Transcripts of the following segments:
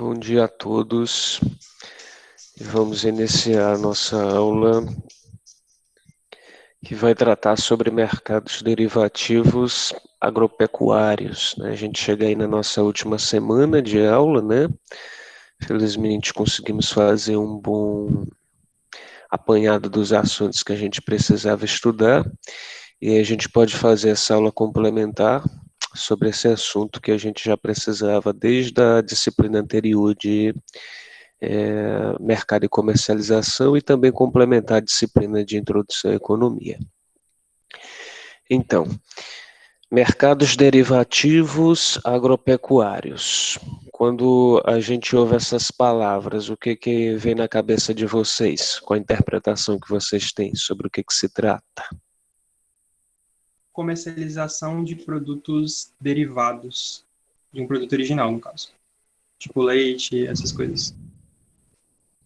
Bom dia a todos. Vamos iniciar a nossa aula que vai tratar sobre mercados derivativos agropecuários, né? A gente chega aí na nossa última semana de aula, né? Felizmente conseguimos fazer um bom apanhado dos assuntos que a gente precisava estudar e a gente pode fazer essa aula complementar sobre esse assunto que a gente já precisava desde a disciplina anterior de mercado e comercialização e também complementar a disciplina de introdução à economia. Então, mercados derivativos agropecuários. Quando a gente ouve essas palavras, o que vem na cabeça de vocês? Qual a interpretação que vocês têm sobre o que se trata? Comercialização de produtos derivados de um produto original, no caso. Tipo leite, essas coisas.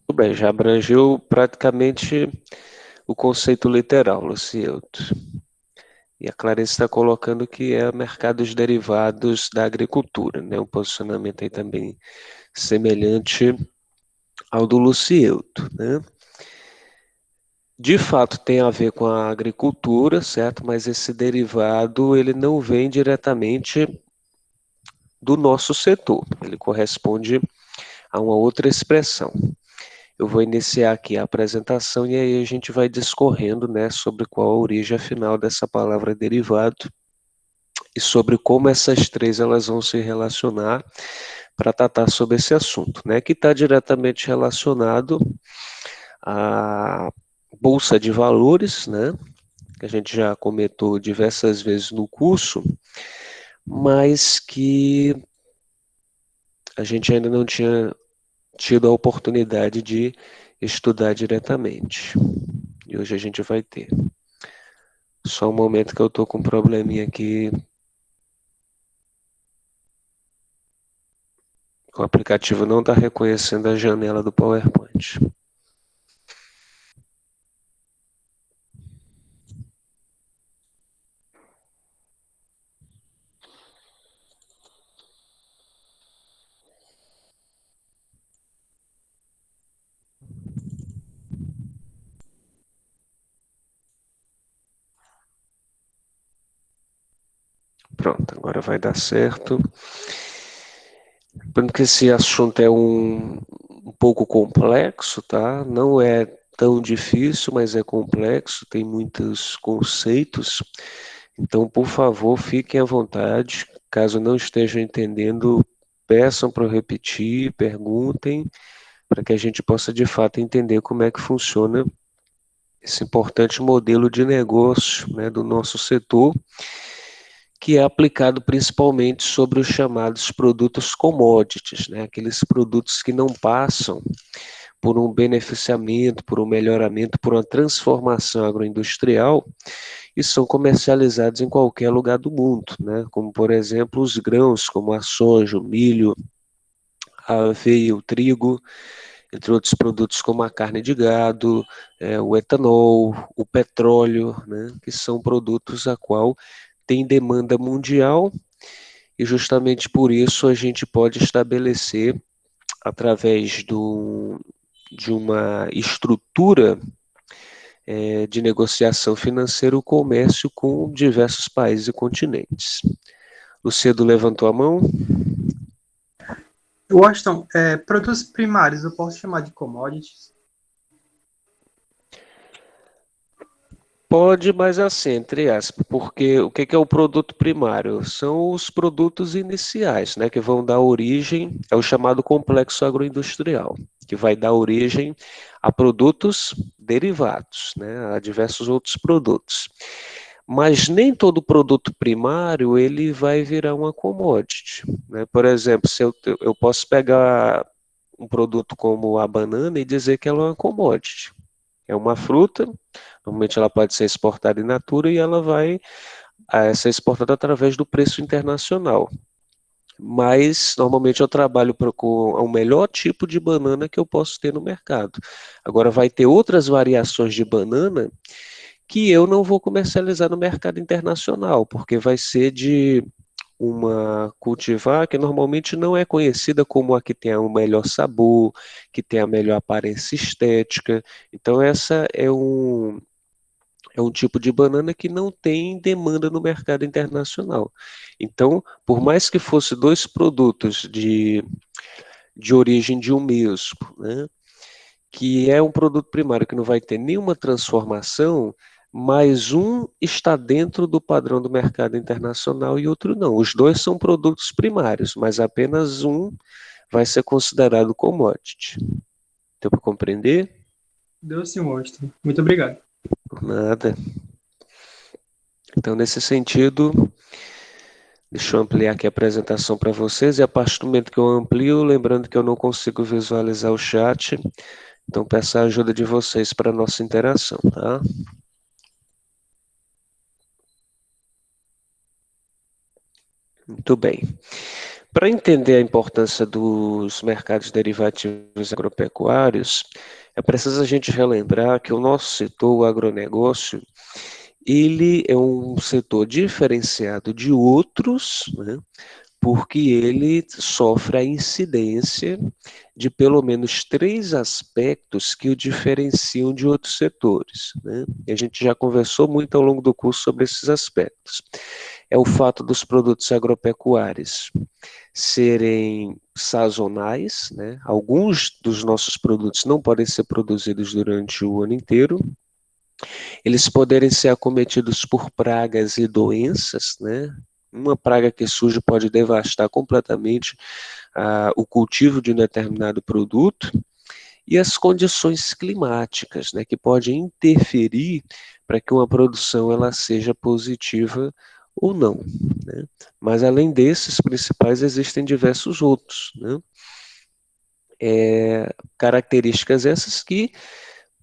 Tudo bem, já abrangeu praticamente o conceito literal, Lucielto. E a Clarice está colocando que é mercados derivados da agricultura, né? Um posicionamento aí também semelhante ao do Lucielto, né? De fato tem a ver com a agricultura, certo? Mas esse derivado ele não vem diretamente do nosso setor, ele corresponde a uma outra expressão. Eu vou iniciar aqui a apresentação e aí a gente vai discorrendo, né, sobre qual a origem afinal dessa palavra derivado e sobre como essas três elas vão se relacionar para tratar sobre esse assunto, né, que está diretamente relacionado à bolsa de valores, né, que a gente já comentou diversas vezes no curso, mas que a gente ainda não tinha tido a oportunidade de estudar diretamente. E hoje a gente vai ter. Só um momento que eu estou com um probleminha aqui. O aplicativo não está reconhecendo a janela do PowerPoint. Pronto, agora vai dar certo. Porque esse assunto é um pouco complexo, tá? Não é tão difícil, mas é complexo, tem muitos conceitos. Então, por favor, fiquem à vontade. Caso não estejam entendendo, peçam para eu repetir, perguntem, para que a gente possa de fato entender como é que funciona esse importante modelo de negócio, né, do nosso setor, que é aplicado principalmente sobre os chamados produtos commodities, né, aqueles produtos que não passam por um beneficiamento, por um melhoramento, por uma transformação agroindustrial e são comercializados em qualquer lugar do mundo, né, como por exemplo os grãos, como a soja, o milho, a aveia, o trigo, entre outros produtos como a carne de gado, o etanol, o petróleo, né, que são produtos a qual tem demanda mundial e justamente por isso a gente pode estabelecer, através de uma estrutura de negociação financeira, o comércio com diversos países e continentes. Lucedo levantou a mão. Washington, produtos primários eu posso chamar de commodities? Pode, mas assim, entre aspas, porque o que é o produto primário? São os produtos iniciais, né, que vão dar origem, é o chamado complexo agroindustrial, que vai dar origem a produtos derivados, né, a diversos outros produtos. Mas nem todo produto primário ele vai virar uma commodity, né? Por exemplo, se eu posso pegar um produto como a banana e dizer que ela é uma commodity. É uma fruta, normalmente ela pode ser exportada in natura e ela vai ser exportada através do preço internacional. Mas normalmente eu trabalho com o melhor tipo de banana que eu posso ter no mercado. Agora vai ter outras variações de banana que eu não vou comercializar no mercado internacional, porque vai ser de uma cultivar que normalmente não é conhecida como a que tem o melhor sabor, que tem a melhor aparência estética. Então, essa é um tipo de banana que não tem demanda no mercado internacional. Então, por mais que fosse dois produtos de origem de um mesmo, né, que é um produto primário que não vai ter nenhuma transformação, mas um está dentro do padrão do mercado internacional e outro não. Os dois são produtos primários, mas apenas um vai ser considerado commodity. Deu para compreender? Deu sim, Washington. Muito obrigado. Por nada. Então, nesse sentido, deixa eu ampliar aqui a apresentação para vocês, e a partir do momento que eu amplio, lembrando que eu não consigo visualizar o chat, então peço a ajuda de vocês para a nossa interação, tá? Muito bem. Para entender a importância dos mercados derivativos agropecuários, é preciso a gente relembrar que o nosso setor, o agronegócio, ele é um setor diferenciado de outros, né, porque ele sofre a incidência de pelo menos três aspectos que o diferenciam de outros setores, né? E a gente já conversou muito ao longo do curso sobre esses aspectos. É o fato dos produtos agropecuários serem sazonais, né? Alguns dos nossos produtos não podem ser produzidos durante o ano inteiro. Eles poderem ser acometidos por pragas e doenças, né? Uma praga que surge pode devastar completamente o cultivo de um determinado produto, e as condições climáticas, né, que podem interferir para que uma produção ela seja positiva ou não, né? Mas além desses principais, existem diversos outros, né? Características essas que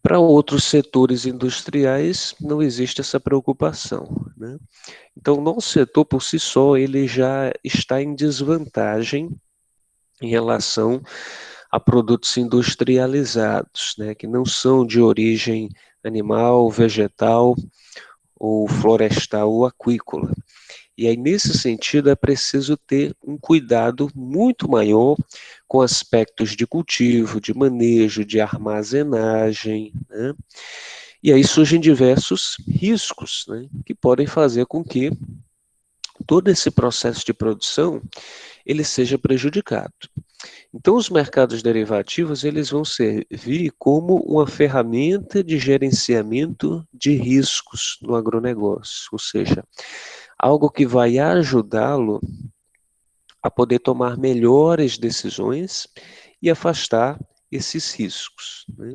para outros setores industriais não existe essa preocupação, né? Então, o nosso setor por si só ele já está em desvantagem em relação a produtos industrializados, né, que não são de origem animal, vegetal ou florestal ou aquícola. E aí, nesse sentido, é preciso ter um cuidado muito maior com aspectos de cultivo, de manejo, de armazenagem, né? E aí surgem diversos riscos, né, que podem fazer com que todo esse processo de produção ele seja prejudicado. Então, os mercados derivativos eles vão servir como uma ferramenta de gerenciamento de riscos no agronegócio, ou seja, algo que vai ajudá-lo a poder tomar melhores decisões e afastar esses riscos, né?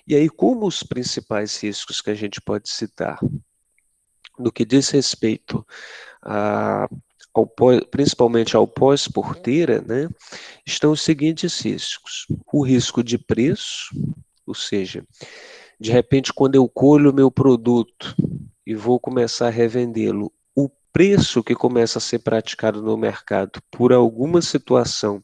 E aí, como os principais riscos que a gente pode citar, no que diz respeito a, principalmente ao pós-porteira, né, estão os seguintes riscos. O risco de preço, ou seja, de repente, quando eu colho o meu produto e vou começar a revendê-lo, o preço que começa a ser praticado no mercado por alguma situação,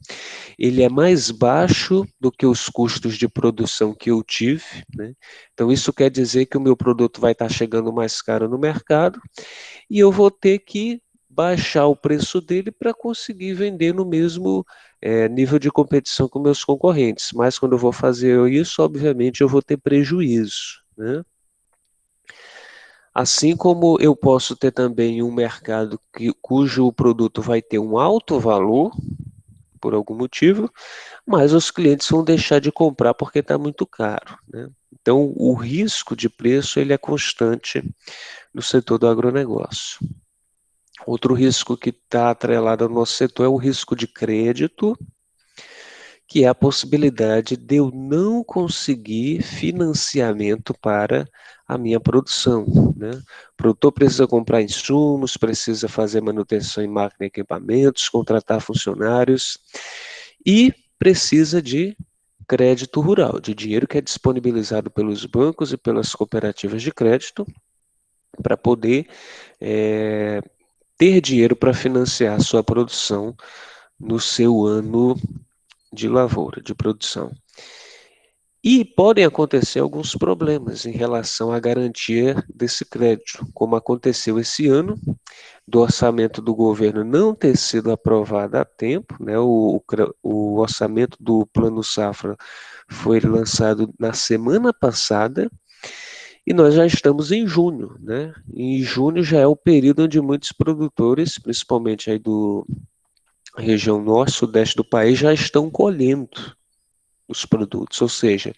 ele é mais baixo do que os custos de produção que eu tive, né? Então, isso quer dizer que o meu produto vai estar chegando mais caro no mercado e eu vou ter que baixar o preço dele para conseguir vender no mesmo nível de competição com meus concorrentes. Mas quando eu vou fazer isso, obviamente eu vou ter prejuízo, né? Assim como eu posso ter também um mercado cujo produto vai ter um alto valor, por algum motivo, mas os clientes vão deixar de comprar porque está muito caro, né? Então, o risco de preço ele é constante no setor do agronegócio. Outro risco que está atrelado ao nosso setor é o risco de crédito, que é a possibilidade de eu não conseguir financiamento para a minha produção, né? O produtor precisa comprar insumos, precisa fazer manutenção em máquina e equipamentos, contratar funcionários e precisa de crédito rural, de dinheiro que é disponibilizado pelos bancos e pelas cooperativas de crédito para poder ter dinheiro para financiar a sua produção no seu ano de lavoura, de produção. E podem acontecer alguns problemas em relação à garantia desse crédito, como aconteceu esse ano, do orçamento do governo não ter sido aprovado a tempo, né? O orçamento do Plano Safra foi lançado na semana passada e nós já estamos em junho, né? Em junho já é o período onde muitos produtores, principalmente aí do região norte, sudeste do país, já estão colhendo os produtos, ou seja,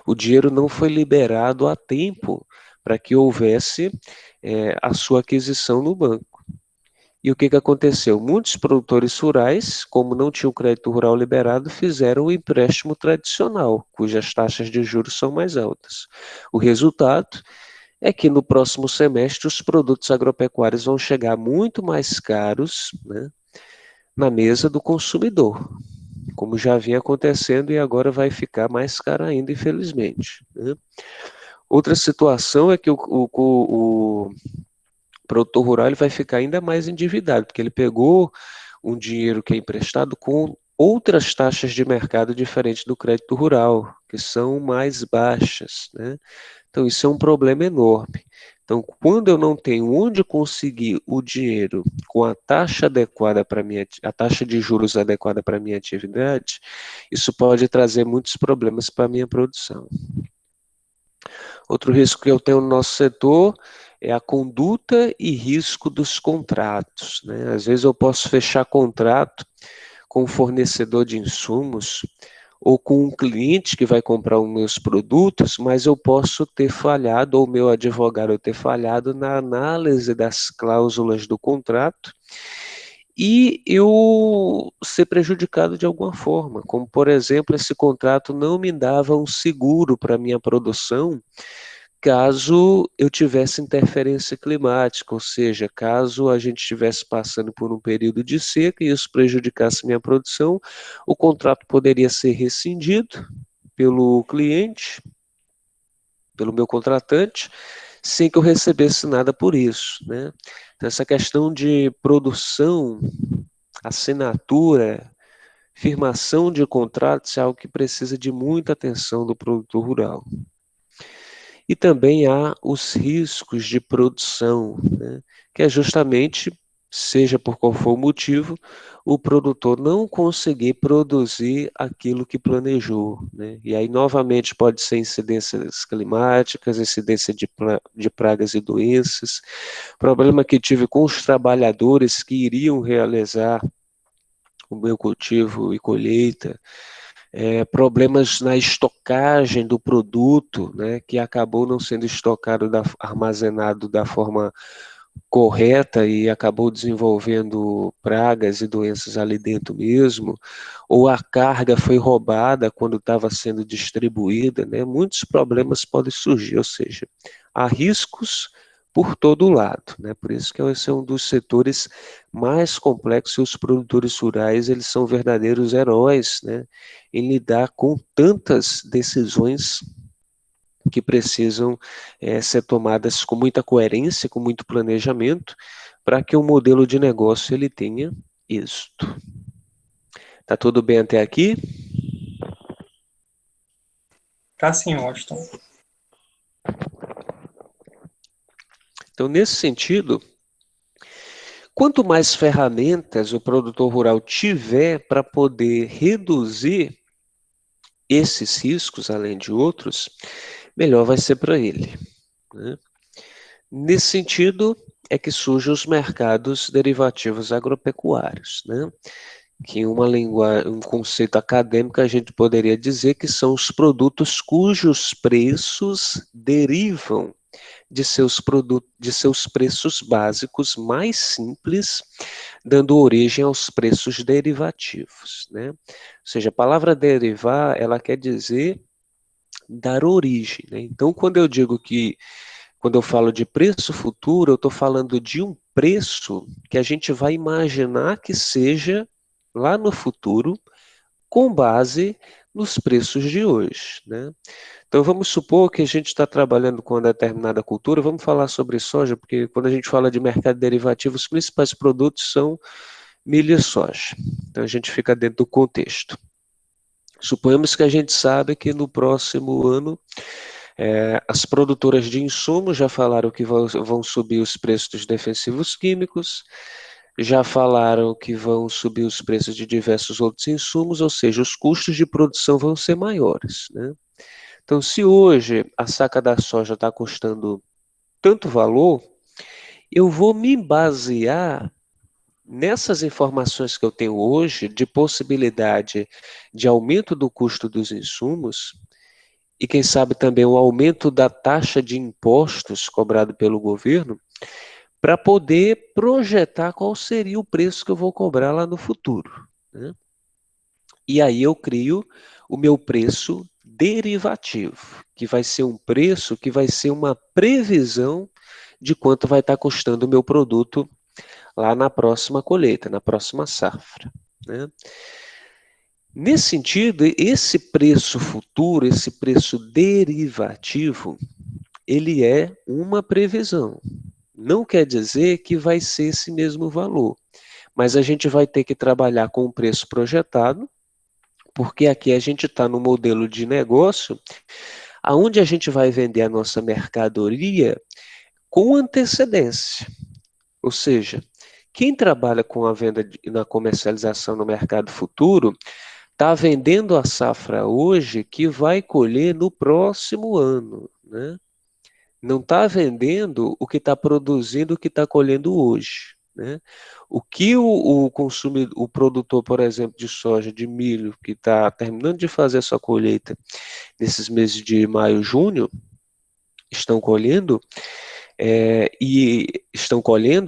o dinheiro não foi liberado a tempo para que houvesse a sua aquisição no banco. E o que que aconteceu? Muitos produtores rurais, como não tinham crédito rural liberado, fizeram o empréstimo tradicional, cujas taxas de juros são mais altas. O resultado é que no próximo semestre os produtos agropecuários vão chegar muito mais caros, né, na mesa do consumidor, como já vinha acontecendo e agora vai ficar mais caro ainda, infelizmente, né? Outra situação é que o produtor rural ele vai ficar ainda mais endividado, porque ele pegou um dinheiro que é emprestado com outras taxas de mercado diferentes do crédito rural, que são mais baixas, né? Então, isso é um problema enorme. Então, quando eu não tenho onde conseguir o dinheiro com a taxa adequada para minha, a taxa de juros adequada para a minha atividade, isso pode trazer muitos problemas para a minha produção. Outro risco que eu tenho no nosso setor é a conduta e risco dos contratos, né? Às vezes eu posso fechar contrato com um fornecedor de insumos ou com um cliente que vai comprar os meus produtos, mas eu posso ter falhado, ou meu advogado ter falhado na análise das cláusulas do contrato e eu ser prejudicado de alguma forma, como por exemplo, esse contrato não me dava um seguro para minha produção, caso eu tivesse interferência climática, ou seja, caso a gente estivesse passando por um período de seca e isso prejudicasse minha produção, o contrato poderia ser rescindido pelo cliente, pelo meu contratante, sem que eu recebesse nada por isso, né? Então, essa questão de produção, assinatura, firmação de contratos é algo que precisa de muita atenção do produtor rural. E também há os riscos de produção, né? Que é justamente, seja por qual for o motivo, o produtor não conseguir produzir aquilo que planejou, né? E aí, novamente, pode ser incidências climáticas, incidência de pragas e doenças, problema que tive com os trabalhadores que iriam realizar o meu cultivo e colheita, problemas na estocagem do produto, né, que acabou não sendo estocado, armazenado da forma correta e acabou desenvolvendo pragas e doenças ali dentro mesmo, ou a carga foi roubada quando estava sendo distribuída, né, muitos problemas podem surgir, ou seja, há riscos por todo lado, né? Por isso que esse é um dos setores mais complexos e os produtores rurais, eles são verdadeiros heróis, né? Em lidar com tantas decisões que precisam ser tomadas com muita coerência, com muito planejamento, para que o modelo de negócio ele tenha êxito. Tá tudo bem até aqui? Tá sim, Washington. Então, nesse sentido, quanto mais ferramentas o produtor rural tiver para poder reduzir esses riscos, além de outros, melhor vai ser para ele, né? Nesse sentido, é que surgem os mercados derivativos agropecuários, né? Que em um conceito acadêmico a gente poderia dizer que são os produtos cujos preços derivam de seus preços básicos mais simples, dando origem aos preços derivativos, né? Ou seja, a palavra derivar, ela quer dizer dar origem, né? Então, quando eu falo de preço futuro, eu estou falando de um preço que a gente vai imaginar que seja lá no futuro, com base nos preços de hoje, né? Então vamos supor que a gente está trabalhando com uma determinada cultura, vamos falar sobre soja, porque quando a gente fala de mercado derivativo, os principais produtos são milho e soja. Então a gente fica dentro do contexto. Suponhamos que a gente sabe que no próximo ano As produtoras de insumos já falaram que vão subir os preços dos defensivos químicos, já falaram que vão subir os preços de diversos outros insumos, ou seja, os custos de produção vão ser maiores, né? Então, se hoje a saca da soja está custando tanto valor, eu vou me basear nessas informações que eu tenho hoje de possibilidade de aumento do custo dos insumos e quem sabe também o aumento da taxa de impostos cobrado pelo governo para poder projetar qual seria o preço que eu vou cobrar lá no futuro, né? E aí eu crio o meu preço derivativo, que vai ser um preço que vai ser uma previsão de quanto vai estar custando o meu produto lá na próxima colheita, na próxima safra, né? Nesse sentido, esse preço futuro, esse preço derivativo, ele é uma previsão. Não quer dizer que vai ser esse mesmo valor, mas a gente vai ter que trabalhar com o preço projetado, porque aqui a gente está no modelo de negócio, aonde a gente vai vender a nossa mercadoria com antecedência. Ou seja, quem trabalha com a venda e na comercialização no mercado futuro está vendendo a safra hoje que vai colher no próximo ano, né? Não está vendendo o que está produzindo, o que está colhendo hoje, né? O que o produtor, por exemplo, de soja, de milho, que está terminando de fazer a sua colheita nesses meses de maio, junho, estão colhendo,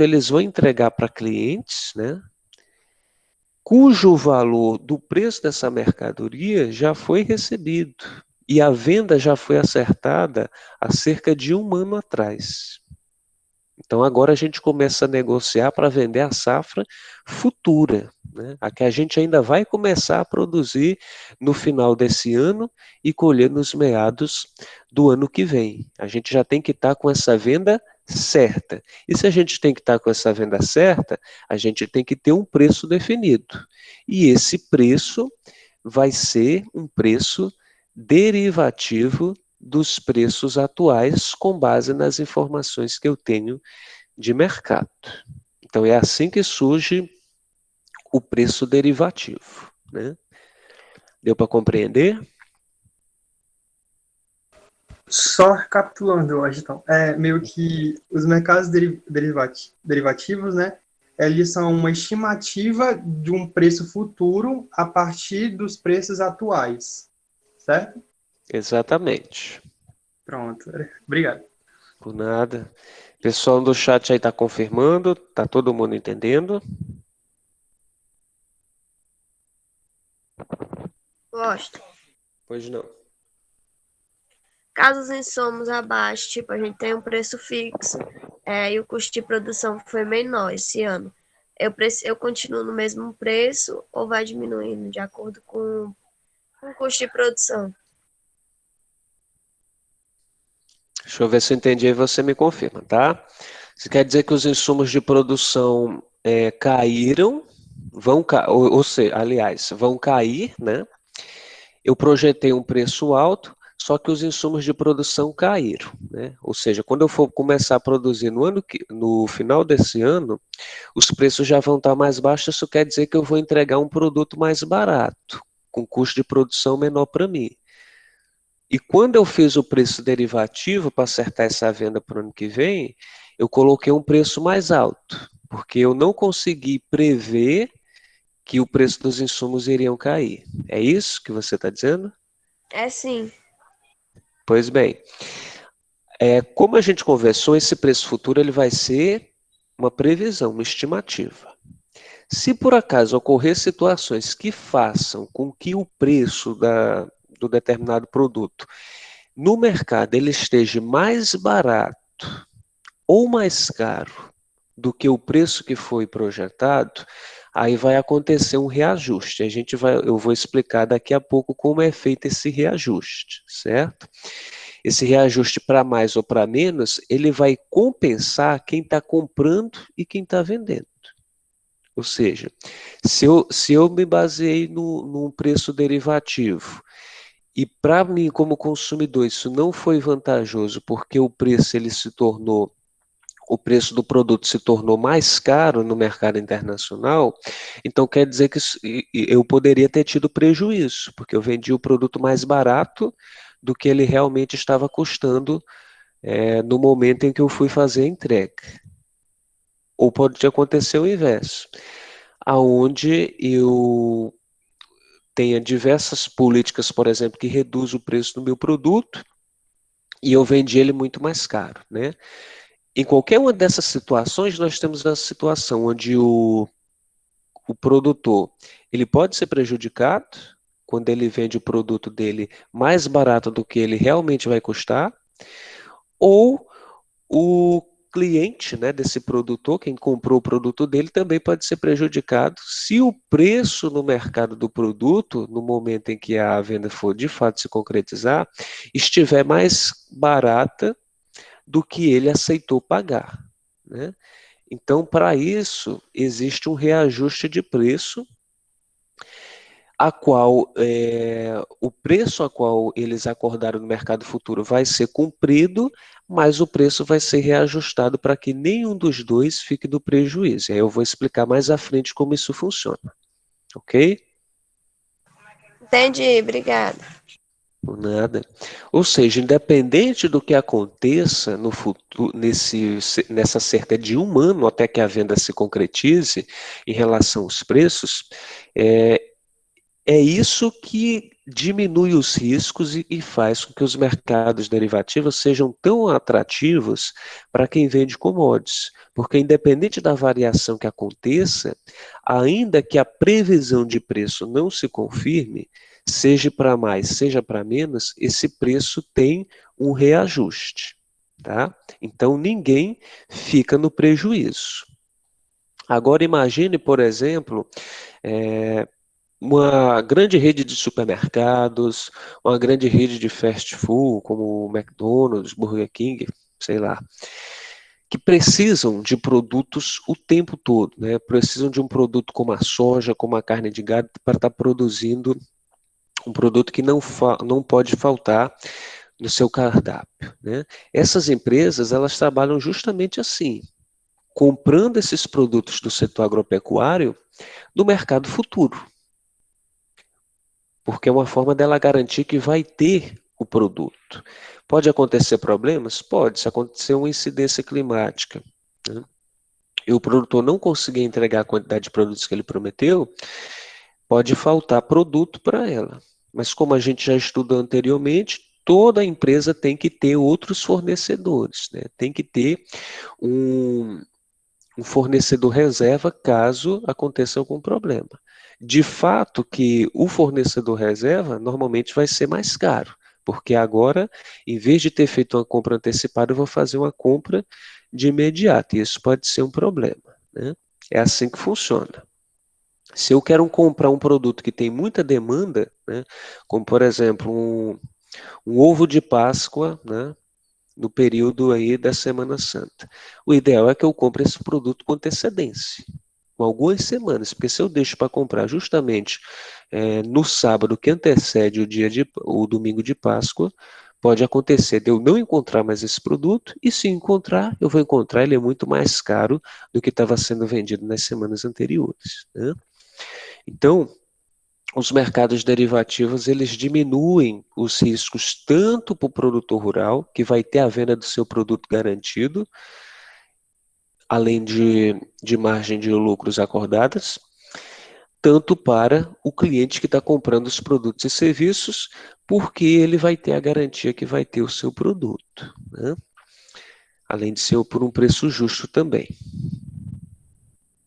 eles vão entregar para clientes, né? Cujo valor do preço dessa mercadoria já foi recebido e a venda já foi acertada há cerca de um ano atrás. Então agora a gente começa a negociar para vender a safra futura, né? A que a gente ainda vai começar a produzir no final desse ano e colher nos meados do ano que vem. A gente já tem que estar com essa venda certa. E se a gente tem que estar com essa venda certa, a gente tem que ter um preço definido. E esse preço vai ser um preço derivativo dos preços atuais com base nas informações que eu tenho de mercado. Então é assim que surge o preço derivativo, né? Deu para compreender? Só recapitulando, Agitão, meio que os mercados derivativos, né? Eles são uma estimativa de um preço futuro a partir dos preços atuais, certo? Exatamente. Pronto, obrigado. Por nada. Pessoal do chat aí está confirmando, tá todo mundo entendendo? Gosto. Pois não. Caso os insumos abaixo, tipo, a gente tem um preço fixo, e o custo de produção foi menor esse ano. Eu continuo no mesmo preço ou vai diminuindo de acordo com o custo de produção? Deixa eu ver se eu entendi e você me confirma, tá? Isso quer dizer que os insumos de produção caíram, ou seja, aliás, vão cair, né? Eu projetei um preço alto, só que os insumos de produção caíram, né? Ou seja, quando eu for começar a produzir no final desse ano, os preços já vão estar mais baixos, isso quer dizer que eu vou entregar um produto mais barato, com custo de produção menor para mim. E quando eu fiz o preço derivativo para acertar essa venda para o ano que vem, eu coloquei um preço mais alto, porque eu não consegui prever que o preço dos insumos iriam cair. É isso que você está dizendo? É sim. Pois bem, como a gente conversou, esse preço futuro ele vai ser uma previsão, uma estimativa. Se por acaso ocorrer situações que façam com que o preço do determinado produto no mercado ele esteja mais barato ou mais caro do que o preço que foi projetado, aí vai acontecer um reajuste. Eu vou explicar daqui a pouco como é feito esse reajuste, certo? Esse reajuste para mais ou para menos, ele vai compensar quem está comprando e quem está vendendo. Ou seja, se eu me baseei num preço derivativo E para mim, como consumidor, isso não foi vantajoso, porque o preço do produto se tornou mais caro no mercado internacional, então quer dizer que eu poderia ter tido prejuízo, porque eu vendi o produto mais barato do que ele realmente estava custando, no momento em que eu fui fazer a entrega. Ou pode acontecer o inverso, aonde eu tenha diversas políticas, por exemplo, que reduzem o preço do meu produto e eu vendi ele muito mais caro, né? Em qualquer uma dessas situações, nós temos a situação onde o produtor ele pode ser prejudicado quando ele vende o produto dele mais barato do que ele realmente vai custar, ou o cliente, né, desse produtor, quem comprou o produto dele, também pode ser prejudicado se o preço no mercado do produto, no momento em que a venda for de fato se concretizar, estiver mais barata do que ele aceitou pagar, né? Então, para isso, existe um reajuste de preço, a qual o preço a qual eles acordaram no mercado futuro vai ser cumprido, mas o preço vai ser reajustado para que nenhum dos dois fique no prejuízo. Aí eu vou explicar mais à frente como isso funciona, ok? Entendi, obrigada. Por nada. Ou seja, independente do que aconteça no futuro, nessa cerca de um ano até que a venda se concretize em relação aos preços, é, é isso que diminui os riscos e faz com que os mercados derivativos sejam tão atrativos para quem vende commodities. Porque, independente da variação que aconteça, ainda que a previsão de preço não se confirme, seja para mais, seja para menos, esse preço tem um reajuste. Tá? Então, ninguém fica no prejuízo. Agora, imagine, por exemplo, uma grande rede de supermercados, uma grande rede de fast food, como o McDonald's, Burger King, sei lá, que precisam de produtos o tempo todo, né? Precisam de um produto como a soja, como a carne de gado, para estar produzindo um produto que não pode faltar no seu cardápio, né? Essas empresas, elas trabalham justamente assim, comprando esses produtos do setor agropecuário no mercado futuro, porque é uma forma dela garantir que vai ter o produto. Pode acontecer problemas? Pode, se acontecer uma incidência climática, né, e o produtor não conseguir entregar a quantidade de produtos que ele prometeu, pode faltar produto para ela. Mas como a gente já estudou anteriormente, toda empresa tem que ter outros fornecedores, né? Tem que ter um, um fornecedor reserva caso aconteça algum problema. De fato que o fornecedor reserva normalmente vai ser mais caro, porque agora, em vez de ter feito uma compra antecipada, eu vou fazer uma compra de imediato, e isso pode ser um problema, né? É assim que funciona. Se eu quero comprar um produto que tem muita demanda, né, como por exemplo um ovo de Páscoa, né, no período aí da Semana Santa. O ideal é que eu compre esse produto com antecedência, com algumas semanas, porque se eu deixo para comprar justamente no sábado que antecede o domingo de Páscoa, pode acontecer de eu não encontrar mais esse produto, e se encontrar, eu vou encontrar ele é muito mais caro do que estava sendo vendido nas semanas anteriores, né? Então, os mercados derivativos, eles diminuem os riscos tanto para o produtor rural, que vai ter a venda do seu produto garantido, além de margem de lucros acordadas, tanto para o cliente que está comprando os produtos e serviços, porque ele vai ter a garantia que vai ter o seu produto, né? Além de ser por um preço justo também.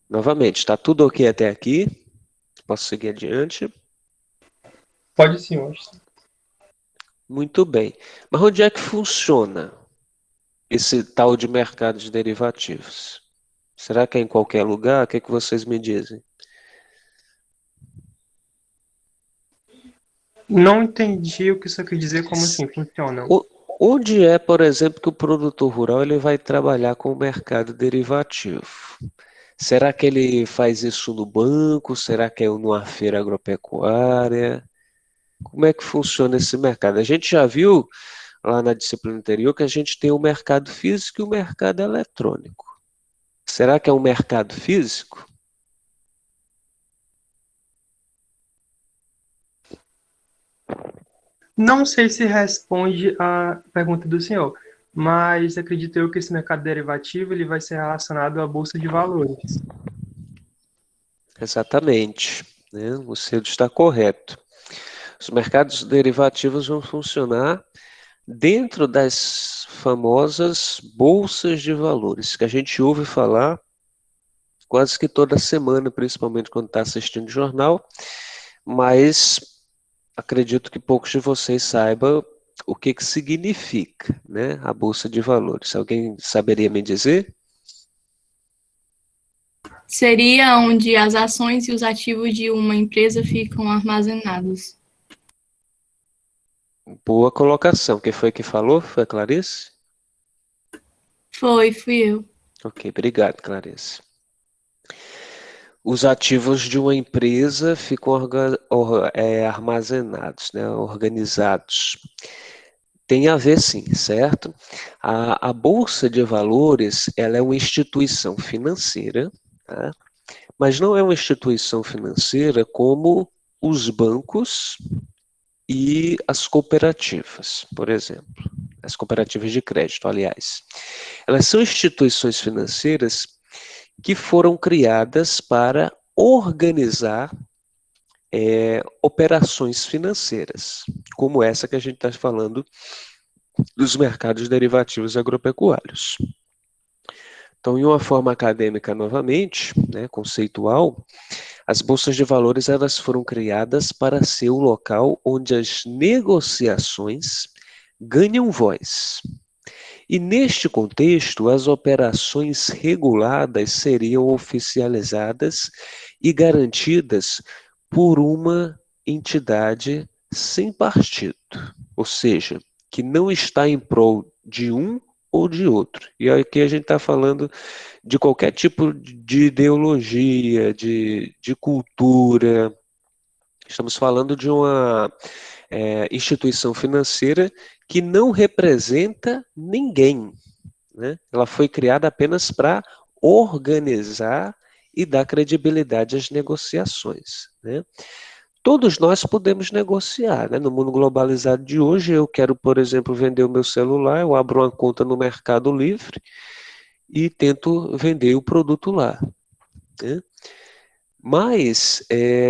Novamente, está tudo ok até aqui? Posso seguir adiante? Pode sim, Washington. Muito bem. Mas onde é que funciona esse tal de mercado de derivativos? Será que é em qualquer lugar? O que é que vocês me dizem? Não entendi o que isso quer dizer, como assim funciona. Onde é, por exemplo, que o produtor rural ele vai trabalhar com o mercado derivativo? Será que ele faz isso no banco? Será que é numa feira agropecuária? Como é que funciona esse mercado? A gente já viu lá na disciplina anterior que a gente tem o mercado físico e o mercado eletrônico. Será que é um mercado físico? Não sei se responde à pergunta do senhor, mas acredito eu que esse mercado derivativo ele vai ser relacionado à bolsa de valores. Exatamente, né? O Cedo está correto. Os mercados derivativos vão funcionar dentro das famosas bolsas de valores, que a gente ouve falar quase que toda semana, principalmente quando está assistindo jornal, mas acredito que poucos de vocês saibam o que que significa, né, a bolsa de valores. Alguém saberia me dizer? Seria onde as ações e os ativos de uma empresa ficam armazenados. Boa colocação. Quem foi que falou? Foi a Clarice? Fui eu. Ok, obrigado, Clarice. Os ativos de uma empresa ficam armazenados, né, organizados. Tem a ver sim, certo? A Bolsa de Valores, ela é uma instituição financeira, tá? Mas não é uma instituição financeira como os bancos e as cooperativas, por exemplo. As cooperativas de crédito, aliás. Elas são instituições financeiras que foram criadas para organizar operações financeiras, como essa que a gente está falando dos mercados derivativos agropecuários. Então, em uma forma acadêmica novamente, né, conceitual, as bolsas de valores elas foram criadas para ser o local onde as negociações ganham voz. E neste contexto, as operações reguladas seriam oficializadas e garantidas por uma entidade sem partido, ou seja, que não está em prol de um ou de outro. E aqui a gente está falando de qualquer tipo de ideologia, de cultura. Estamos falando de uma instituição financeira que não representa ninguém, né? Ela foi criada apenas para organizar e dar credibilidade às negociações, né? Todos nós podemos negociar, né? No mundo globalizado de hoje, eu quero, por exemplo, vender o meu celular, eu abro uma conta no Mercado Livre e tento vender o produto lá, né? Mas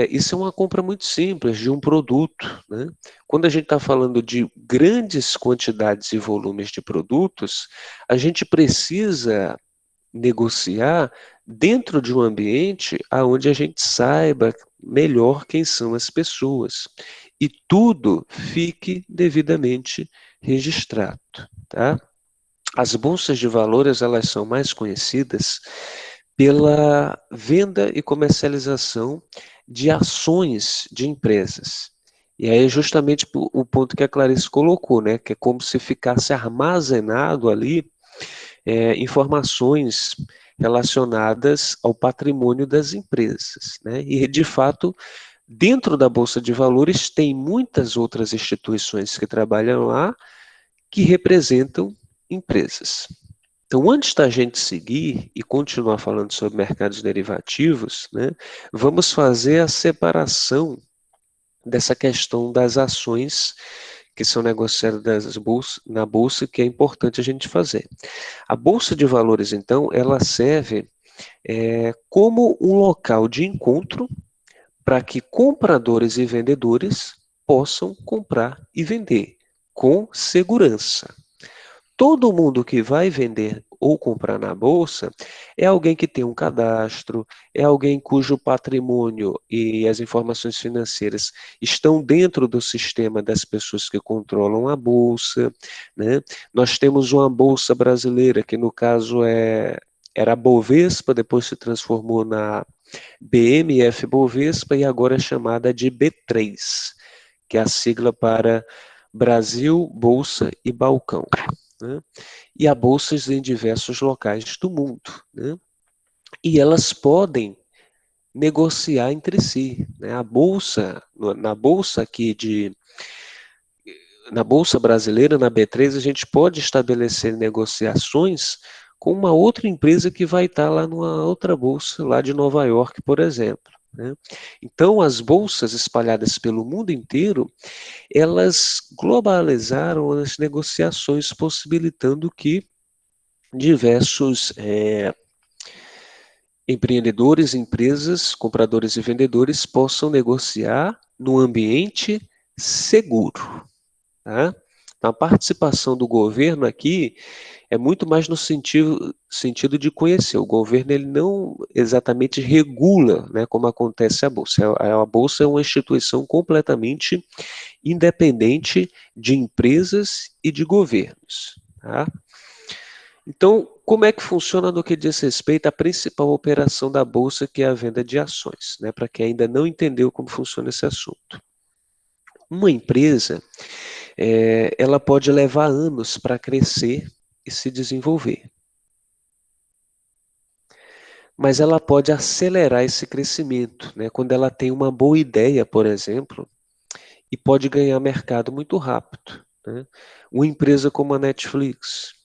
isso é uma compra muito simples de um produto, né? Quando a gente está falando de grandes quantidades e volumes de produtos, a gente precisa negociar dentro de um ambiente onde a gente saiba melhor quem são as pessoas e tudo fique devidamente registrado, tá? As bolsas de valores, elas são mais conhecidas pela venda e comercialização de ações de empresas. E aí é justamente o ponto que a Clarice colocou, né? Que é como se ficasse armazenado ali informações relacionadas ao patrimônio das empresas, né? E, de fato, dentro da Bolsa de Valores tem muitas outras instituições que trabalham lá que representam empresas. Então, antes da gente seguir e continuar falando sobre mercados derivativos, né, vamos fazer a separação dessa questão das ações que são negociadas na bolsa, que é importante a gente fazer. A Bolsa de Valores, então, ela serve como um local de encontro para que compradores e vendedores possam comprar e vender com segurança. Todo mundo que vai vender ou comprar na bolsa é alguém que tem um cadastro, é alguém cujo patrimônio e as informações financeiras estão dentro do sistema das pessoas que controlam a bolsa, né? Nós temos uma bolsa brasileira que no caso era a Bovespa, depois se transformou na BMF Bovespa e agora é chamada de B3, que é a sigla para Brasil, Bolsa e Balcão, né? E há bolsas em diversos locais do mundo, né? E elas podem negociar entre si, né? A bolsa, na bolsa aqui na bolsa brasileira, na B3, a gente pode estabelecer negociações com uma outra empresa que vai estar lá numa outra bolsa, lá de Nova York, por exemplo, né? Então, as bolsas espalhadas pelo mundo inteiro, elas globalizaram as negociações, possibilitando que diversos empreendedores, empresas, compradores e vendedores possam negociar num ambiente seguro, tá? Então, a participação do governo aqui é muito mais no sentido de conhecer. O governo ele não exatamente regula, né, como acontece a Bolsa. A Bolsa é uma instituição completamente independente de empresas e de governos, tá? Então, como é que funciona no que diz respeito à principal operação da Bolsa, que é a venda de ações, né? Para quem ainda não entendeu como funciona esse assunto. Uma empresa, ela pode levar anos para crescer e se desenvolver. Mas ela pode acelerar esse crescimento, né? Quando ela tem uma boa ideia, por exemplo, e pode ganhar mercado muito rápido, né? Uma empresa como a Netflix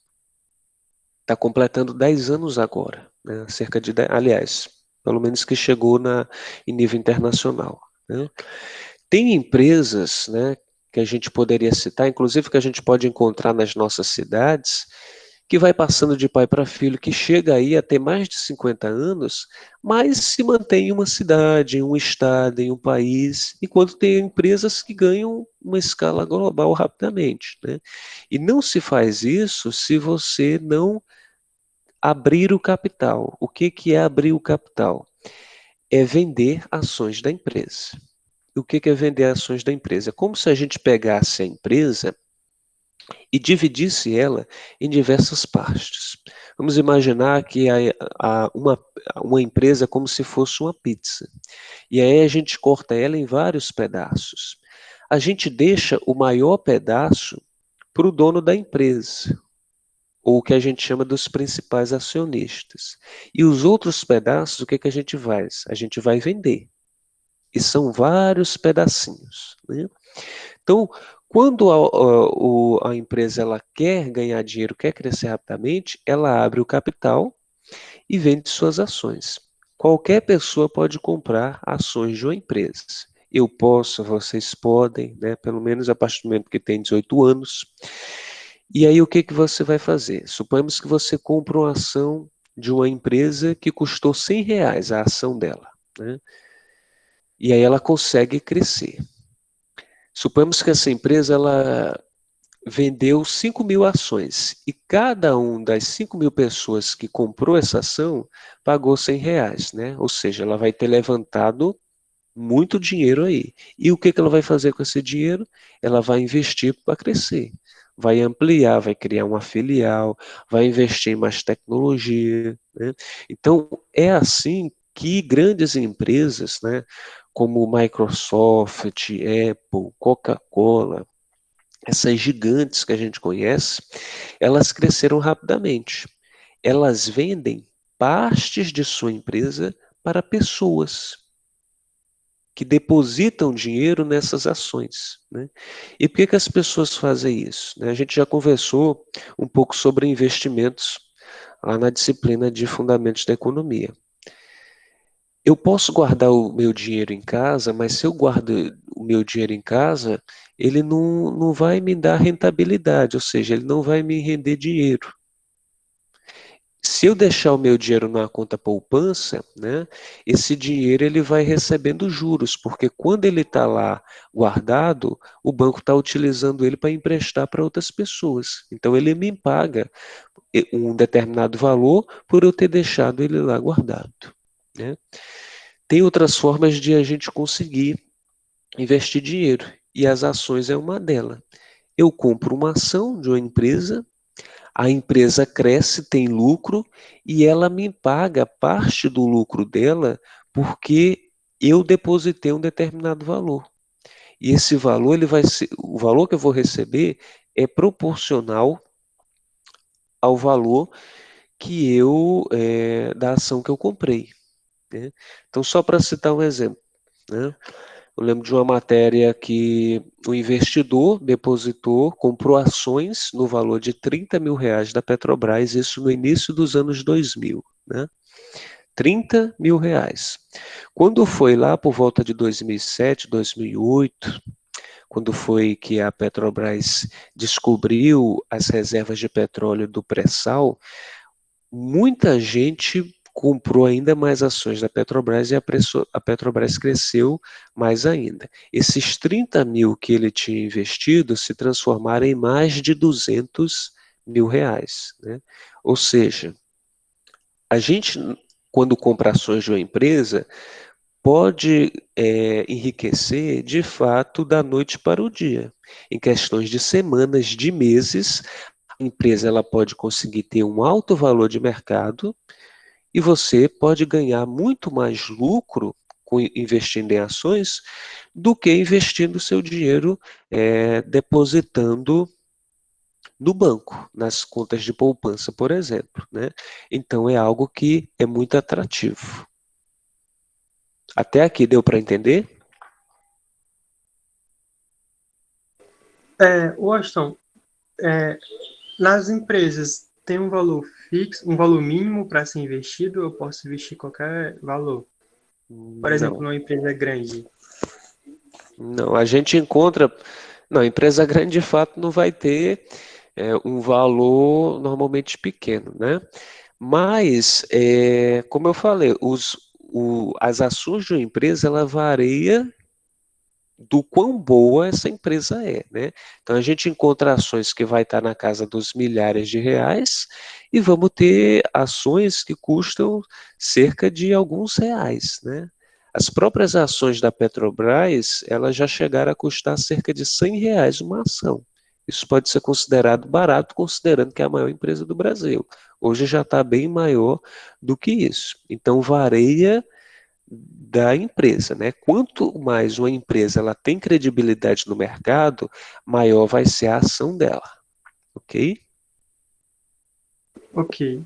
está completando 10 anos agora, né? Cerca de 10, aliás, pelo menos que chegou em nível internacional, né? Tem empresas, né, que a gente poderia citar, inclusive que a gente pode encontrar nas nossas cidades, que vai passando de pai para filho, que chega aí a ter mais de 50 anos, mas se mantém em uma cidade, em um estado, em um país, enquanto tem empresas que ganham uma escala global rapidamente, né? E não se faz isso se você não abrir o capital. O que é abrir o capital? É vender ações da empresa. O que é vender ações da empresa? É como se a gente pegasse a empresa e dividisse ela em diversas partes. Vamos imaginar que uma empresa é como se fosse uma pizza. E aí a gente corta ela em vários pedaços. A gente deixa o maior pedaço para o dono da empresa, ou o que a gente chama dos principais acionistas. E os outros pedaços, o que a gente faz? A gente vai vender. E são vários pedacinhos, né? Então, quando a empresa ela quer ganhar dinheiro, quer crescer rapidamente, ela abre o capital e vende suas ações. Qualquer pessoa pode comprar ações de uma empresa. Eu posso, vocês podem, né? Pelo menos a partir do momento que tem 18 anos. E aí o que você vai fazer? Suponhamos que você compra uma ação de uma empresa que custou R$ 100 a ação dela, né? E aí ela consegue crescer. Suponhamos que essa empresa ela vendeu 5.000 ações e cada um das 5.000 pessoas que comprou essa ação pagou R$ 100, né? Ou seja, ela vai ter levantado muito dinheiro aí. E o que ela vai fazer com esse dinheiro? Ela vai investir para crescer. Vai ampliar, vai criar uma filial, vai investir em mais tecnologia, né? Então, é assim que grandes empresas, né, como Microsoft, Apple, Coca-Cola, essas gigantes que a gente conhece, elas cresceram rapidamente. Elas vendem partes de sua empresa para pessoas que depositam dinheiro nessas ações, né? E por que as pessoas fazem isso, né? A gente já conversou um pouco sobre investimentos lá na disciplina de Fundamentos da Economia. Eu posso guardar o meu dinheiro em casa, mas se eu guardo o meu dinheiro em casa, ele não vai me dar rentabilidade, ou seja, ele não vai me render dinheiro. Se eu deixar o meu dinheiro na conta poupança, né, esse dinheiro ele vai recebendo juros, porque quando ele está lá guardado, o banco está utilizando ele para emprestar para outras pessoas. Então ele me paga um determinado valor por eu ter deixado ele lá guardado, né? Tem outras formas de a gente conseguir investir dinheiro, e as ações é uma delas. Eu compro uma ação de uma empresa, a empresa cresce, tem lucro, e ela me paga parte do lucro dela porque eu depositei um determinado valor. E esse valor, o valor que eu vou receber é proporcional ao valor da ação que eu comprei. né? Então, só para citar um exemplo, né? Eu lembro de uma matéria que o investidor depositou, comprou ações no valor de R$ 30.000 da Petrobras, isso no início dos anos 2000, né? R$ 30.000. Quando foi lá por volta de 2007, 2008, quando foi que a Petrobras descobriu as reservas de petróleo do pré-sal, muita gente comprou ainda mais ações da Petrobras e a Petrobras cresceu mais ainda. Esses 30.000 que ele tinha investido se transformaram em mais de R$ 200.000, né? Ou seja, a gente, quando compra ações de uma empresa, pode enriquecer de fato da noite para o dia. Em questões de semanas, de meses, a empresa ela pode conseguir ter um alto valor de mercado e você pode ganhar muito mais lucro investindo em ações do que investindo seu dinheiro depositando no banco, nas contas de poupança, por exemplo, né? Então é algo que é muito atrativo. Até aqui deu para entender? Washington, nas empresas tem um valor fixo, um valor mínimo para ser investido, ou eu posso investir qualquer valor? Por exemplo, Não, numa empresa grande. não. A gente encontra. Não, empresa grande de fato não vai ter um valor normalmente pequeno, né? Mas, como eu falei, as ações de uma empresa ela varia do quão boa essa empresa é, né? Então a gente encontra ações que vai estar na casa dos milhares de reais e vamos ter ações que custam cerca de alguns reais, né? As próprias ações da Petrobras, elas já chegaram a custar cerca de R$ 100 uma ação. Isso pode ser considerado barato, considerando que é a maior empresa do Brasil. Hoje já está bem maior do que isso. Então varia da empresa, né? Quanto mais uma empresa ela tem credibilidade no mercado, maior vai ser a ação dela, ok? Ok.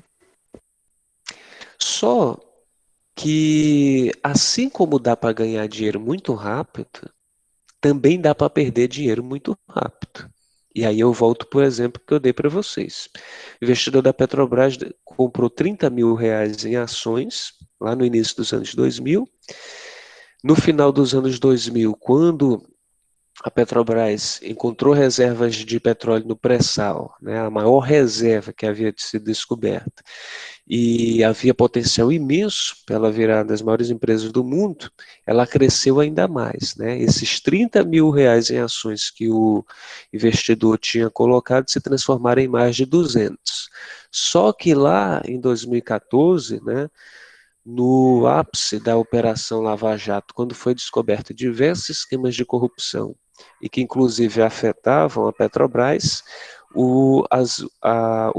Só que assim como dá para ganhar dinheiro muito rápido, também dá para perder dinheiro muito rápido. E aí eu volto por exemplo que eu dei para vocês. O investidor da Petrobras comprou R$ 30.000 em ações lá no início dos anos 2000. No final dos anos 2000, quando a Petrobras encontrou reservas de petróleo no pré-sal, né, a maior reserva que havia sido descoberta, e havia potencial imenso para ela virar uma das maiores empresas do mundo, ela cresceu ainda mais, né? Esses R$ 30.000 em ações que o investidor tinha colocado se transformaram em mais de 200. Só que lá em 2014, né, no ápice da Operação Lava Jato, quando foi descoberto diversos esquemas de corrupção e que inclusive afetavam a Petrobras, o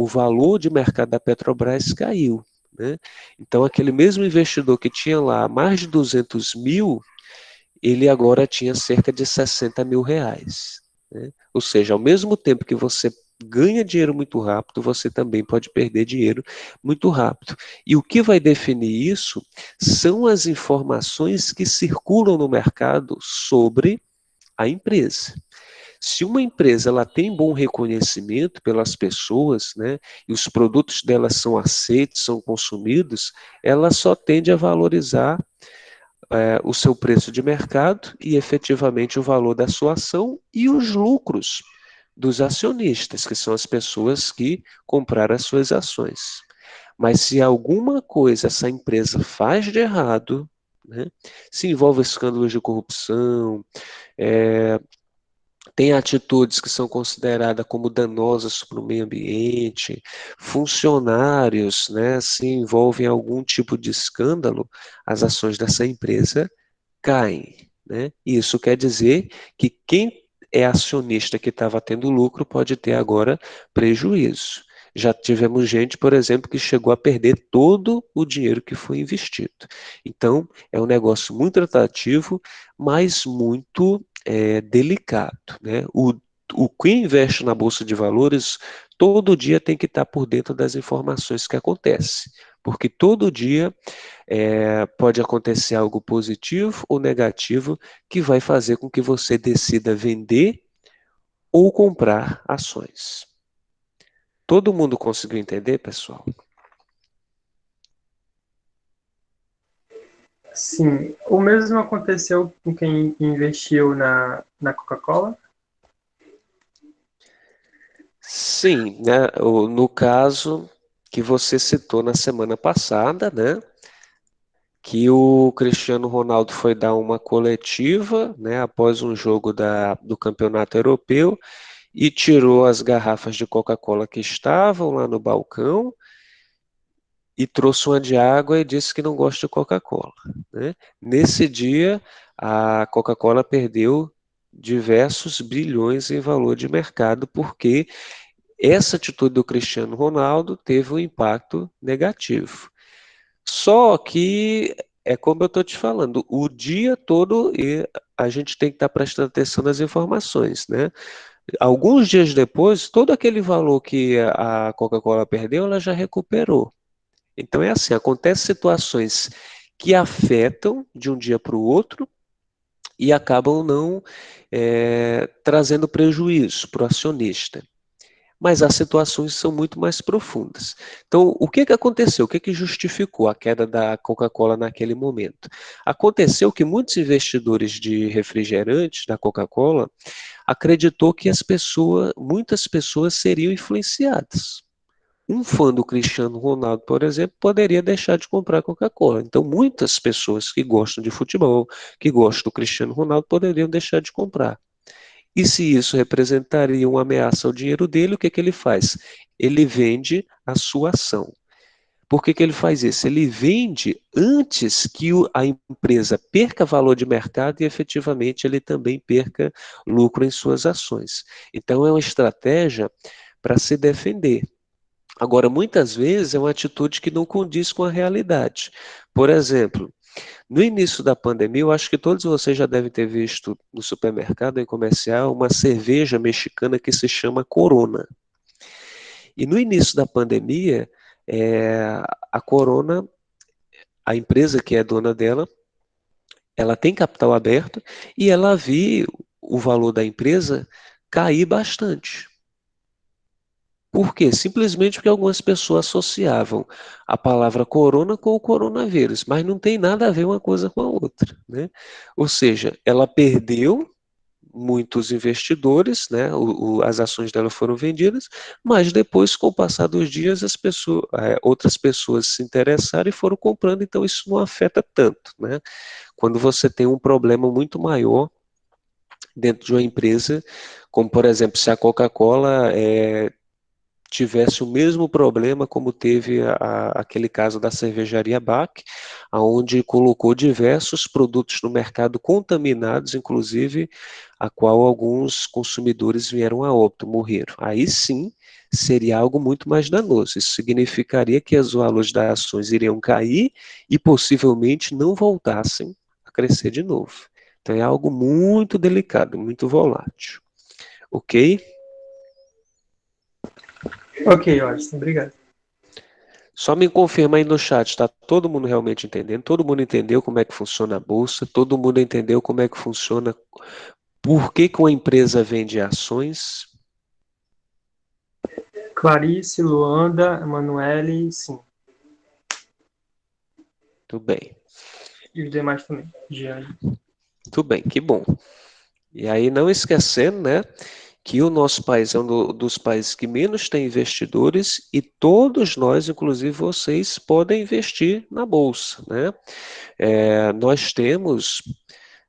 valor de mercado da Petrobras caiu, né? Então, aquele mesmo investidor que tinha lá mais de 200.000, ele agora tinha cerca de R$ 60.000, né? Ou seja, ao mesmo tempo que você ganha dinheiro muito rápido, você também pode perder dinheiro muito rápido. E o que vai definir isso são as informações que circulam no mercado sobre a empresa. Se uma empresa ela tem bom reconhecimento pelas pessoas, né, e os produtos dela são aceitos, são consumidos, ela só tende a valorizar o seu preço de mercado e efetivamente o valor da sua ação e os lucros dos acionistas, que são as pessoas que compraram as suas ações. Mas se alguma coisa essa empresa faz de errado, né, se envolve escândalos de corrupção, tem atitudes que são consideradas como danosas para o meio ambiente, funcionários, né, se envolvem em algum tipo de escândalo, as ações dessa empresa caem, né? Isso quer dizer que quem é acionista que estava tendo lucro pode ter agora prejuízo. Já tivemos gente, por exemplo, que chegou a perder todo o dinheiro que foi investido. Então, é um negócio muito atrativo, mas muito delicado, né? o que investe na Bolsa de Valores, todo dia tem que estar por dentro das informações que acontecem, porque todo dia pode acontecer algo positivo ou negativo que vai fazer com que você decida vender ou comprar ações. Todo mundo conseguiu entender, pessoal? Sim, o mesmo aconteceu com quem investiu na Coca-Cola? Sim, né? No caso que você citou na semana passada, né? Que o Cristiano Ronaldo foi dar uma coletiva, né? Após um jogo do Campeonato Europeu e tirou as garrafas de Coca-Cola que estavam lá no balcão e trouxe uma de água e disse que não gosta de Coca-Cola, né? Nesse dia, a Coca-Cola perdeu diversos bilhões em valor de mercado porque essa atitude do Cristiano Ronaldo teve um impacto negativo. Só que é como eu estou te falando, o dia todo a gente tem que estar prestando atenção nas informações, né? Alguns dias depois, todo aquele valor que a Coca-Cola perdeu, ela já recuperou. Então é assim, acontecem situações que afetam de um dia para o outro e acabam não trazendo prejuízo para o acionista. Mas as situações são muito mais profundas. Então, o que aconteceu? O que justificou a queda da Coca-Cola naquele momento? Aconteceu que muitos investidores de refrigerantes da Coca-Cola acreditou que muitas pessoas seriam influenciadas. Um fã do Cristiano Ronaldo, por exemplo, poderia deixar de comprar Coca-Cola. Então, muitas pessoas que gostam de futebol, que gostam do Cristiano Ronaldo, poderiam deixar de comprar. E se isso representaria uma ameaça ao dinheiro dele, o que ele faz? Ele vende a sua ação. Por que ele faz isso? Ele vende antes que a empresa perca valor de mercado e efetivamente ele também perca lucro em suas ações. Então é uma estratégia para se defender. Agora, muitas vezes é uma atitude que não condiz com a realidade. Por exemplo, no início da pandemia, eu acho que todos vocês já devem ter visto no supermercado, em comercial, uma cerveja mexicana que se chama Corona. E no início da pandemia, a Corona, a empresa que é dona dela, ela tem capital aberto e ela viu o valor da empresa cair bastante. Por quê? Simplesmente porque algumas pessoas associavam a palavra corona com o coronavírus, mas não tem nada a ver uma coisa com a outra, né? Ou seja, ela perdeu muitos investidores, né? As ações dela foram vendidas, mas depois, com o passar dos dias, outras pessoas se interessaram e foram comprando, então isso não afeta tanto, né? Quando você tem um problema muito maior dentro de uma empresa, como por exemplo, se a Coca-Cola tivesse o mesmo problema como teve aquele caso da cervejaria Bach, onde colocou diversos produtos no mercado contaminados, inclusive a qual alguns consumidores vieram a óbito, morreram. Aí sim seria algo muito mais danoso. Isso significaria que os valores das ações iriam cair e possivelmente não voltassem a crescer de novo. Então é algo muito delicado, muito volátil. Ok? Ok, Washington, obrigado. Só me confirma aí no chat, está todo mundo realmente entendendo? Todo mundo entendeu como é que funciona a bolsa? Todo mundo entendeu como é que funciona? Por que que uma empresa vende ações? Clarice, Luanda, Emanuele, sim. Tudo bem, E os demais também. Giane. tudo bem, que bom. E aí não esquecendo, né, que o nosso país é dos países que menos tem investidores e todos nós, inclusive vocês, podem investir na bolsa, né? Nós temos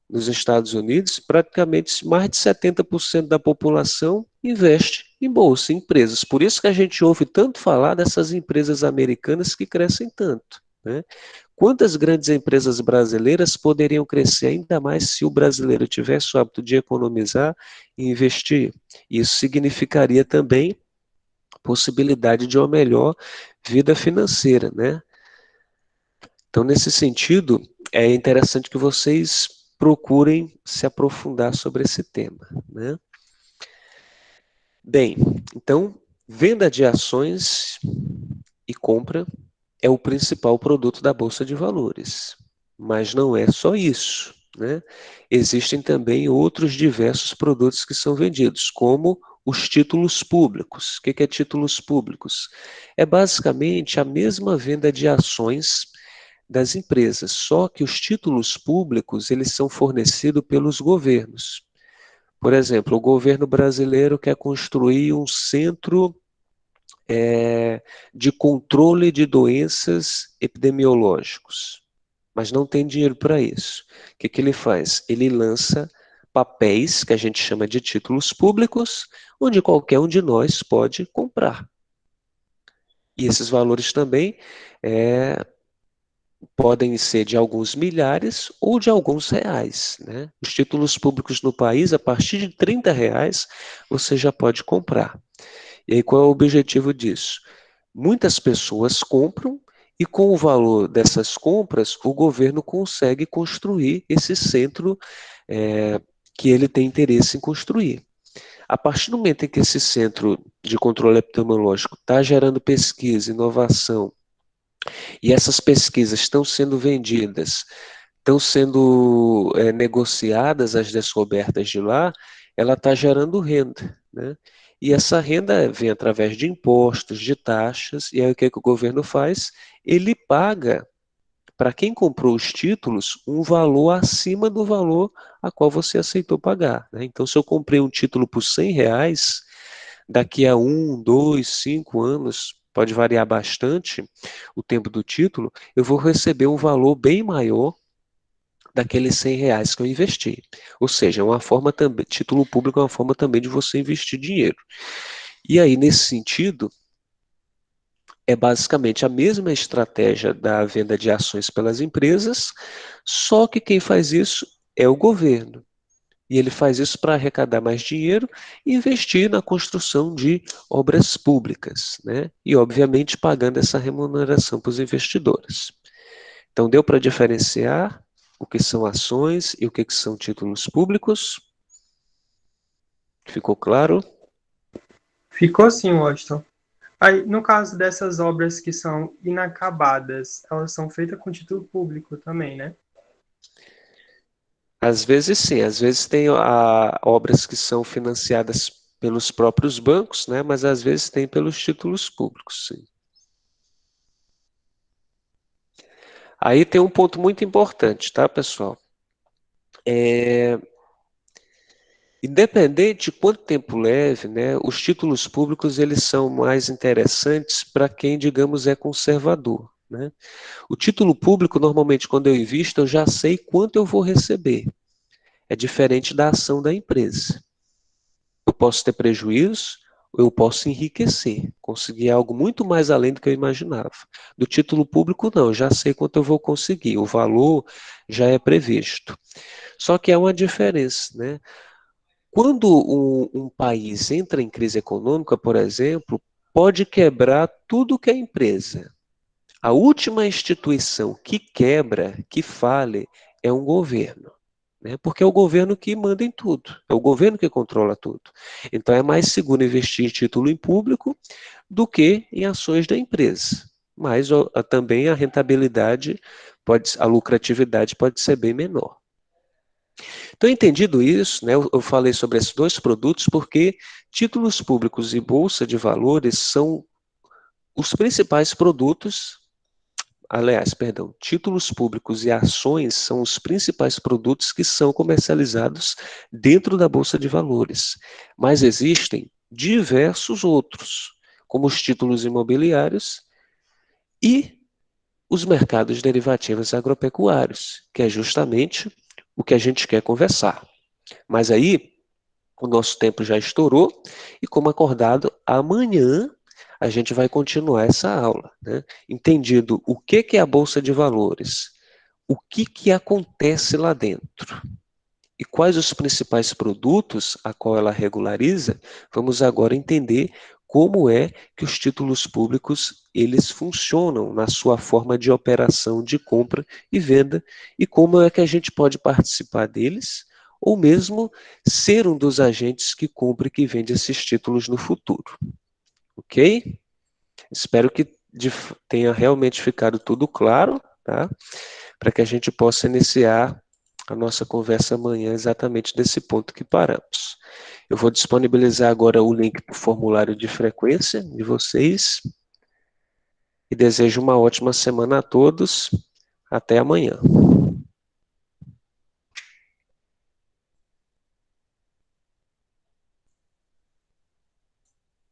nos Estados Unidos, praticamente mais de 70% da população investe em bolsa, em empresas. Por isso que a gente ouve tanto falar dessas empresas americanas que crescem tanto, né? Quantas grandes empresas brasileiras poderiam crescer ainda mais se o brasileiro tivesse o hábito de economizar e investir? Isso significaria também possibilidade de uma melhor vida financeira, né? Então, nesse sentido, é interessante que vocês procurem se aprofundar sobre esse tema, né? Bem, então, venda de ações e compra é o principal produto da Bolsa de Valores. Mas não é só isso, né? Existem também outros diversos produtos que são vendidos, como os títulos públicos. O que é títulos públicos? É basicamente a mesma venda de ações das empresas, só que os títulos públicos eles são fornecidos pelos governos. Por exemplo, o governo brasileiro quer construir um centro de controle de doenças epidemiológicos, mas não tem dinheiro para isso. O que ele faz? Ele lança papéis, que a gente chama de títulos públicos, onde qualquer um de nós pode comprar. E esses valores também podem ser de alguns milhares ou de alguns reais, né? Os títulos públicos no país, a partir de R$ 30, você já pode comprar. E aí, qual é o objetivo disso? Muitas pessoas compram e com o valor dessas compras, o governo consegue construir esse centro que ele tem interesse em construir. A partir do momento em que esse centro de controle epidemiológico está gerando pesquisa, inovação, e essas pesquisas estão sendo vendidas, estão sendo negociadas as descobertas de lá, ela está gerando renda, né? E essa renda vem através de impostos, de taxas, e aí o que o governo faz? Ele paga para quem comprou os títulos um valor acima do valor a qual você aceitou pagar, né? Então, se eu comprei um título por R$ 100, daqui a 1, 2, 5 anos, pode variar bastante o tempo do título, eu vou receber um valor bem maior daqueles R$ 100 que eu investi. Ou seja, é uma forma também, título público é uma forma também de você investir dinheiro. E aí, nesse sentido, é basicamente a mesma estratégia da venda de ações pelas empresas, só que quem faz isso é o governo. E ele faz isso para arrecadar mais dinheiro e investir na construção de obras públicas, né? E, obviamente, pagando essa remuneração para os investidores. Então, deu para diferenciar o que são ações e o que são títulos públicos? Ficou claro? Ficou sim, Washington. Aí, no caso dessas obras que são inacabadas, elas são feitas com título público também, né? Às vezes sim, às vezes tem obras que são financiadas pelos próprios bancos, né? Mas às vezes tem pelos títulos públicos, sim. Aí tem um ponto muito importante, tá, pessoal? Independente de quanto tempo leve, né, os títulos públicos eles são mais interessantes para quem, digamos, é conservador, né? O título público, normalmente, quando eu invisto, eu já sei quanto eu vou receber. É diferente da ação da empresa. Eu posso ter prejuízo, ou eu posso enriquecer, conseguir algo muito mais além do que eu imaginava. Do título público, não, eu já sei quanto eu vou conseguir, o valor já é previsto. Só que há uma diferença, né? Quando um país entra em crise econômica, por exemplo, pode quebrar tudo que é empresa. A última instituição que quebra, que fale, é um governo, né? Porque é o governo que manda em tudo, é o governo que controla tudo. Então é mais seguro investir em título em público do que em ações da empresa. Mas também a rentabilidade, a lucratividade pode ser bem menor. Então, entendido isso, né, eu falei sobre esses dois produtos porque títulos públicos e bolsa de valores são os principais produtos, aliás, perdão, títulos públicos e ações são os principais produtos que são comercializados dentro da bolsa de valores. Mas existem diversos outros, como os títulos imobiliários e os mercados derivativos agropecuários, que é justamente o que a gente quer conversar. Mas aí, o nosso tempo já estourou e, como acordado, amanhã a gente vai continuar essa aula, né? Entendido o que é a Bolsa de Valores, o que acontece lá dentro e quais os principais produtos a qual ela regulariza, vamos agora entender como é que os títulos públicos eles funcionam na sua forma de operação de compra e venda e como é que a gente pode participar deles ou mesmo ser um dos agentes que compra e que vende esses títulos no futuro. Ok? Espero que tenha realmente ficado tudo claro, tá? Para que a gente possa iniciar a nossa conversa amanhã exatamente desse ponto que paramos. Eu vou disponibilizar agora o link para o formulário de frequência de vocês e desejo uma ótima semana a todos. Até amanhã.